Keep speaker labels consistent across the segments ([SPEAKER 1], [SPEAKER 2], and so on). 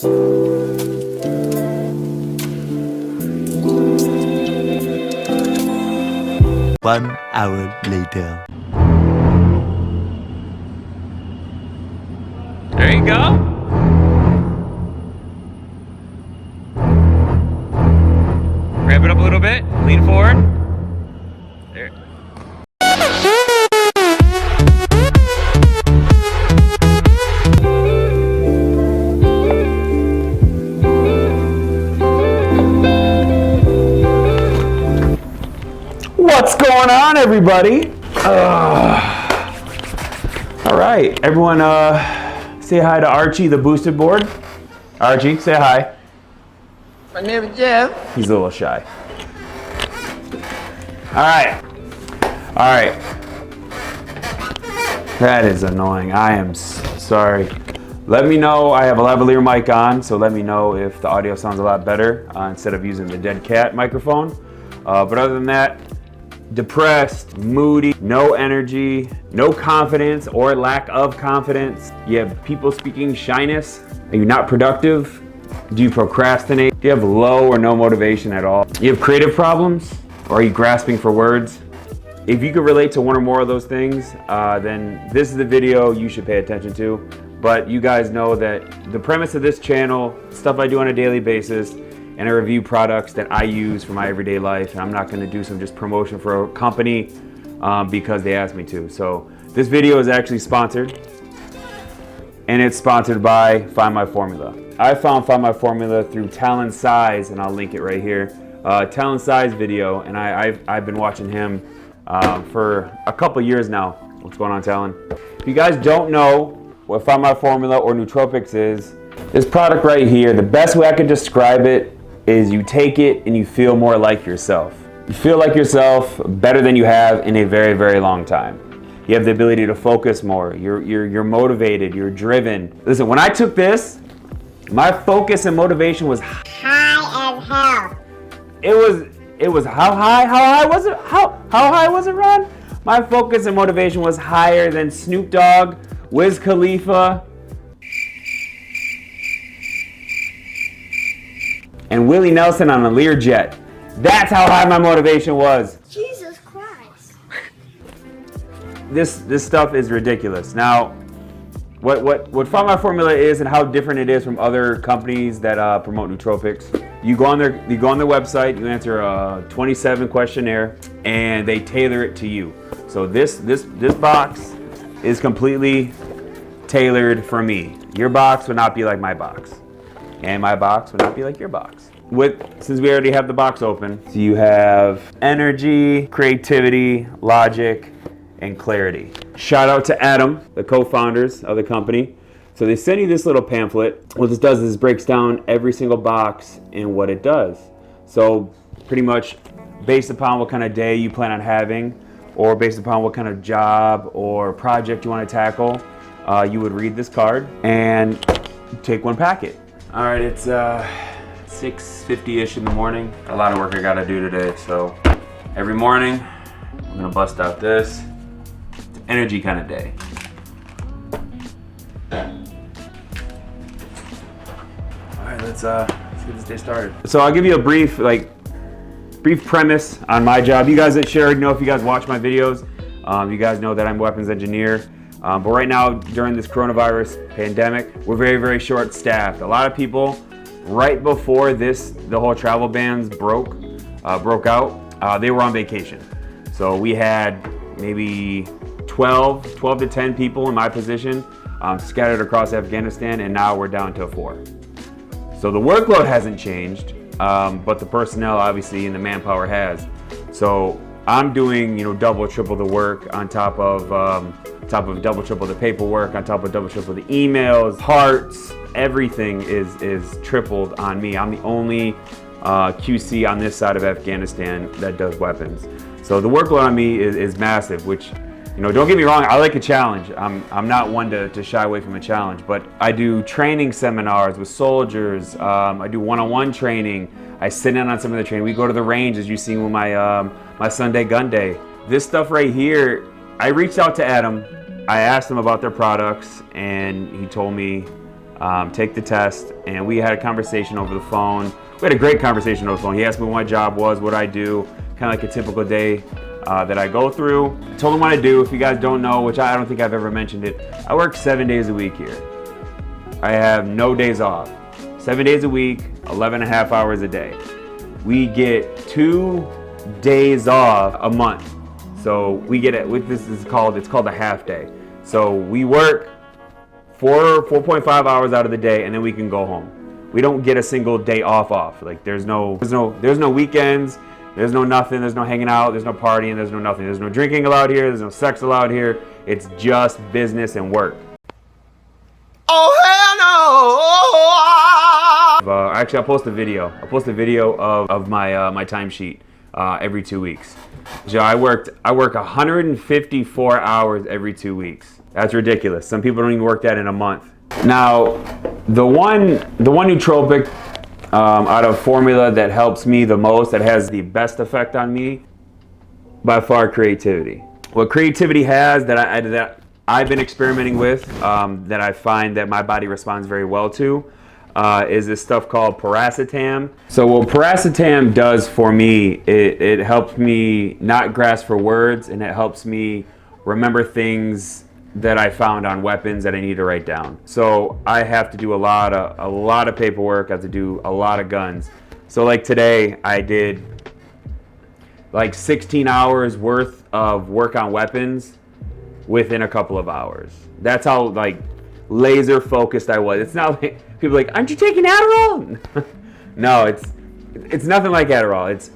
[SPEAKER 1] 1 hour later.
[SPEAKER 2] There you go. Ramp it up a little bit. Lean forward. There.
[SPEAKER 3] What's going on, everybody? All right, everyone say hi to Archie, the boosted board. Archie, say hi.
[SPEAKER 4] My name is Jeff.
[SPEAKER 3] He's a little shy. All right. All right. That is annoying. I am sorry. Let me know. I have a lavalier mic on, so let me know if the audio sounds a lot better instead of using the dead cat microphone. But other than that, depressed, moody, no energy, no confidence or lack of confidence. You have people speaking shyness. Are you not productive? Do you procrastinate? Do you have low or no motivation at all? You have creative problems? Or are you grasping for words? If you can relate to one or more of those things, then this is the video you should pay attention to. But you guys know that the premise of this channel, stuff I do on a daily basis, and I review products that I use for my everyday life. And I'm not gonna do some just promotion for a company because they asked me to. So this video is actually sponsored, and it's sponsored by FINDMYFORMULA. I found FINDMYFORMULA through Talon Size, and I'll link it right here. Talon Size video, and I've been watching him for a couple years now. What's going on, Talon? If you guys don't know what FINDMYFORMULA or Nootropics is, this product right here, the best way I could describe it is you take it and you feel more like yourself. You feel like yourself better than you have in a very, very long time. You have the ability to focus more. You're motivated. You're driven. Listen, when I took this, my focus and motivation was high as hell. It was how high? How high was it? How high was it, Ron? My focus and motivation was higher than Snoop Dogg, Wiz Khalifa, and Willie Nelson on a Learjet. That's how high my motivation was.
[SPEAKER 5] Jesus Christ.
[SPEAKER 3] This stuff is ridiculous. Now, what FINDMYFORMULA is and how different it is from other companies that promote nootropics. You go on their website, you answer a 27 questionnaire, and they tailor it to you. So this box is completely tailored for me. Your box would not be like my box, and my box would not be like your box. Since we already have the box open, so you have energy, creativity, logic, and clarity. Shout out to Adam, the co-founders of the company. So they send you this little pamphlet. What this does is breaks down every single box and what it does. So pretty much based upon what kind of day you plan on having, or based upon what kind of job or project you want to tackle, you would read this card and take one packet. All right, it's 6:50-ish in the morning. A lot of work I gotta do today, so every morning I'm gonna bust out this. It's an energy kind of day. All right, let's get this day started. So I'll give you a brief premise on my job. You guys that should already know if you guys watch my videos. You guys know that I'm a weapons engineer. But right now, during this coronavirus pandemic, we're very, very short-staffed. A lot of people, right before the whole travel bans broke out, they were on vacation. So we had maybe 12 to 10 people in my position scattered across Afghanistan, and now we're down to 4. So the workload hasn't changed, but the personnel obviously and the manpower has. So I'm doing, double, triple the work on top of double, triple the paperwork, on top of double, triple the emails, parts, everything is tripled on me. I'm the only QC on this side of Afghanistan that does weapons. So the workload on me is massive, which, don't get me wrong, I like a challenge. I'm not one to shy away from a challenge, but I do training seminars with soldiers. I do one-on-one training. I sit in on some of the training. We go to the range, as you've seen with my Sunday Gun Day. This stuff right here, I reached out to Adam. I asked him about their products, and he told me take the test, and we had a conversation over the phone. We had a great conversation over the phone. He asked me what my job was, what I do, kind of like a typical day that I go through. I told him what I do. If you guys don't know, which I don't think I've ever mentioned it, I work 7 days a week here. I have no days off. 7 days a week, 11.5 hours a day. We get 2 days off a month. So we get it, it's called a half day. So we work 4.5 hours out of the day, and then we can go home. We don't get a single day off. Like there's no weekends, there's no nothing, there's no hanging out, there's no partying, there's no nothing. There's no drinking allowed here, there's no sex allowed here. It's just business and work.
[SPEAKER 4] Oh hell no!
[SPEAKER 3] Actually, I'll post a video. I'll post a video of my my timesheet every 2 weeks. So I work 154 hours every 2 weeks. That's ridiculous. Some people don't even work that in a month. Now, the one nootropic out of formula that helps me the most, that has the best effect on me, by far, creativity. What creativity has that I've been experimenting with, that I find that my body responds very well to, is this stuff called Piracetam. So what Piracetam does for me, it helps me not grasp for words, and it helps me remember things that I found on weapons that I need to write down. So I have to do a lot of paperwork. I have to do a lot of guns. So like today, I did like 16 hours worth of work on weapons within a couple of hours. That's how like laser focused I was. It's not like people are like, aren't you taking Adderall? No, it's nothing like Adderall. It's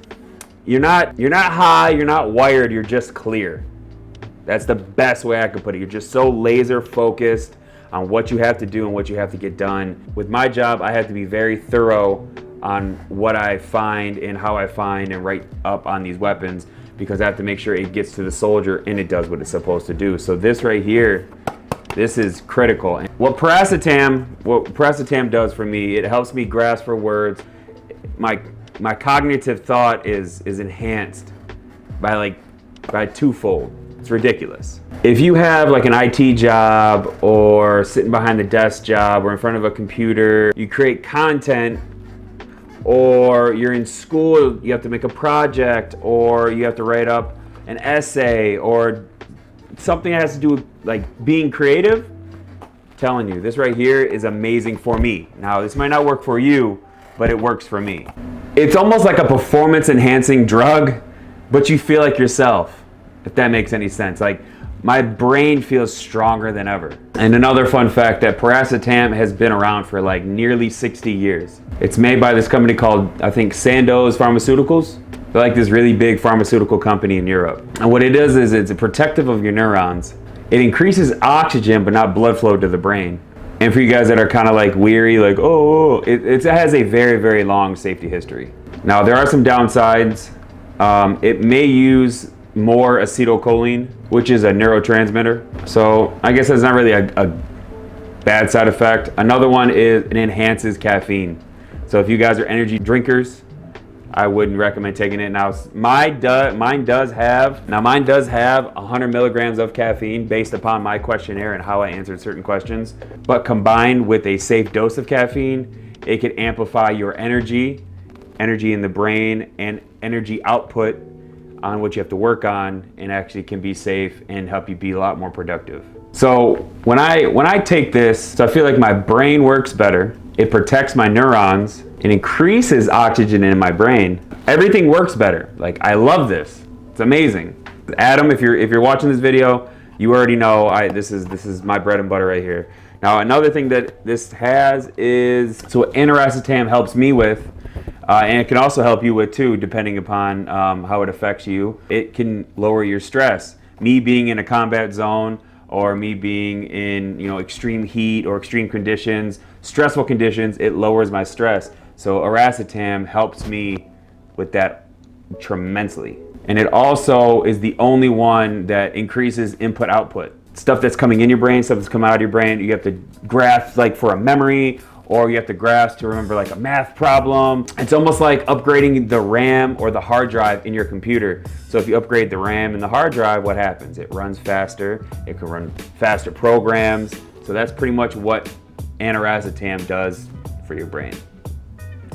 [SPEAKER 3] you're not high, you're not wired, you're just clear. That's the best way I could put it. You're just so laser focused on what you have to do and what you have to get done. With my job, I have to be very thorough on what I find and how I find and write up on these weapons, because I have to make sure it gets to the soldier and it does what it's supposed to do. So this right here, this is critical. What Piracetam does for me, it helps me grasp for words. My cognitive thought is enhanced by twofold. It's ridiculous. If you have like an IT job or sitting behind the desk job or in front of a computer, you create content, or you're in school, you have to make a project, or you have to write up an essay, or something that has to do with like being creative, I'm telling you, this right here is amazing for me. Now, this might not work for you, but it works for me. It's almost like a performance enhancing drug, but you feel like yourself. If that makes any sense. Like my brain feels stronger than ever. And another fun fact, that Piracetam has been around for like nearly 60 years. It's made by this company called, I think, Sandoz Pharmaceuticals. They're like this really big pharmaceutical company in Europe. And what it does is it's protective of your neurons. It increases oxygen but not blood flow to the brain. And for you guys that are kind of like weary, like, it has a very, very long safety history. Now there are some downsides. It may use more acetylcholine, which is a neurotransmitter. So I guess that's not really a bad side effect. Another one is it enhances caffeine. So if you guys are energy drinkers, I wouldn't recommend taking it. Now mine does have 100 milligrams of caffeine based upon my questionnaire and how I answered certain questions. But combined with a safe dose of caffeine, it could amplify your energy in the brain, and energy output on what you have to work on, and actually can be safe and help you be a lot more productive. So when I take this, so I feel like my brain works better, it protects my neurons, it increases oxygen in my brain. Everything works better. Like, I love this. It's amazing. Adam, if you're watching this video, you already know this is my bread and butter right here. Now another thing that this has is, so what Piracetam helps me with, and it can also help you with too, depending upon how it affects you. It can lower your stress. Me being in a combat zone, or me being in extreme heat or extreme conditions, stressful conditions, it lowers my stress. So Piracetam helps me with that tremendously. And it also is the only one that increases input-output. Stuff that's coming in your brain, stuff that's coming out of your brain, you have to grasp like for a memory, or you have to grasp to remember like a math problem. It's almost like upgrading the RAM or the hard drive in your computer. So if you upgrade the RAM and the hard drive, what happens? It runs faster, it can run faster programs. So that's pretty much what Piracetam does for your brain.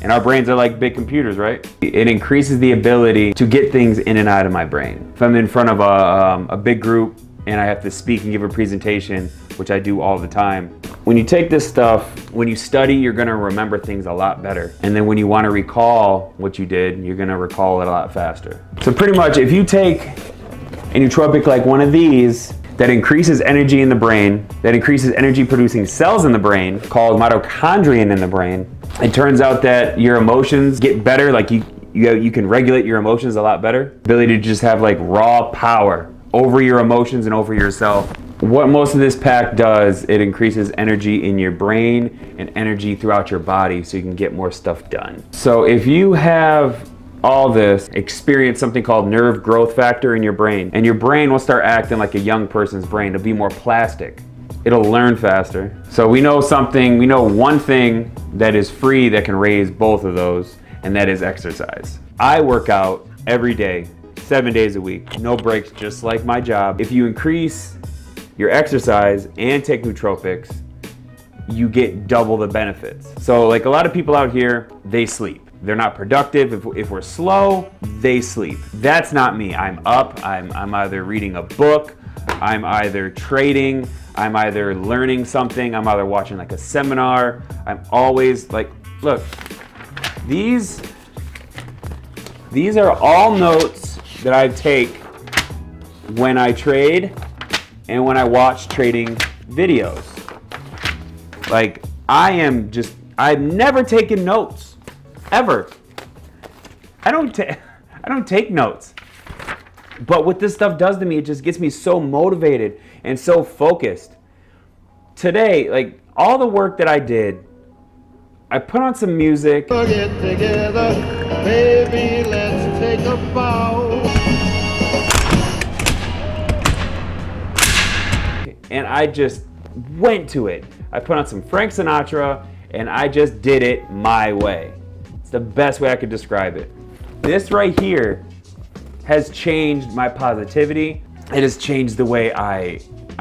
[SPEAKER 3] And our brains are like big computers, right? It increases the ability to get things in and out of my brain. If I'm in front of a big group and I have to speak and give a presentation, which I do all the time, when you take this stuff, when you study, you're gonna remember things a lot better. And then when you wanna recall what you did, you're gonna recall it a lot faster. So pretty much, if you take a nootropic like one of these, that increases energy in the brain, that increases energy producing cells in the brain, called mitochondria in the brain, it turns out that your emotions get better, like you can regulate your emotions a lot better. Ability to just have like raw power over your emotions and over yourself. What most of this pack does, it increases energy in your brain and energy throughout your body so you can get more stuff done. So if you have all this, experience something called nerve growth factor in your brain, and your brain will start acting like a young person's brain. It'll be more plastic. It'll learn faster. So we know one thing that is free that can raise both of those, and that is exercise. I work out every day, 7 days a week, no breaks, just like my job. If you increase your exercise and take nootropics, you get double the benefits. So like a lot of people out here, they sleep. They're not productive. If we're slow, they sleep. That's not me. I'm up, I'm either reading a book, I'm either trading, I'm either learning something, I'm either watching like a seminar. I'm always like, look, these are all notes that I take when I trade and when I watch trading videos. Like I've never taken notes. Ever. I don't take notes. But what this stuff does to me, it just gets me so motivated and so focused. Today, like all the work that I did, I put on some music.
[SPEAKER 4] Get together, baby, let's take a bow.
[SPEAKER 3] And I just went to it. I put on some Frank Sinatra and I just did it my way. It's the best way I could describe it. This right here has changed my positivity. It has changed the way I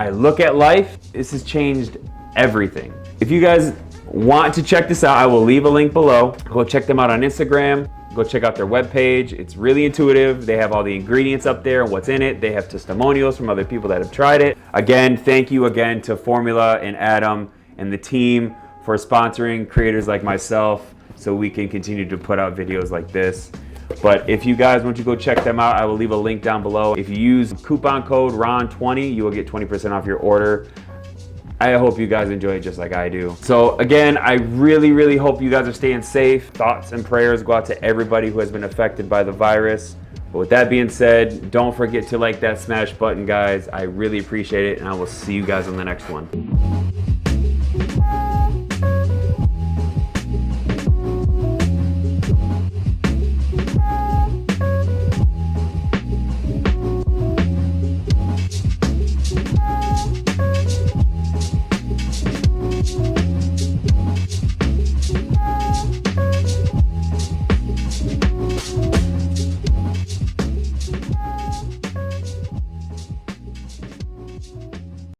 [SPEAKER 3] look at life. This has changed everything. If you guys want to check this out, I will leave a link below. Go check them out on Instagram. Go check out their webpage. It's really intuitive. They have all the ingredients up there and what's in it. They have testimonials from other people that have tried it. Again, thank you again to Formula and Adam and the team for sponsoring creators like myself so we can continue to put out videos like this. But if you guys want to go check them out, I will leave a link down below. If you use coupon code RON20, you will get 20% off your order. I hope you guys enjoy it just like I do. So again, I really, really hope you guys are staying safe. Thoughts and prayers go out to everybody who has been affected by the virus. But with that being said, don't forget to like that smash button, guys. I really appreciate it, and I will see you guys on the next one.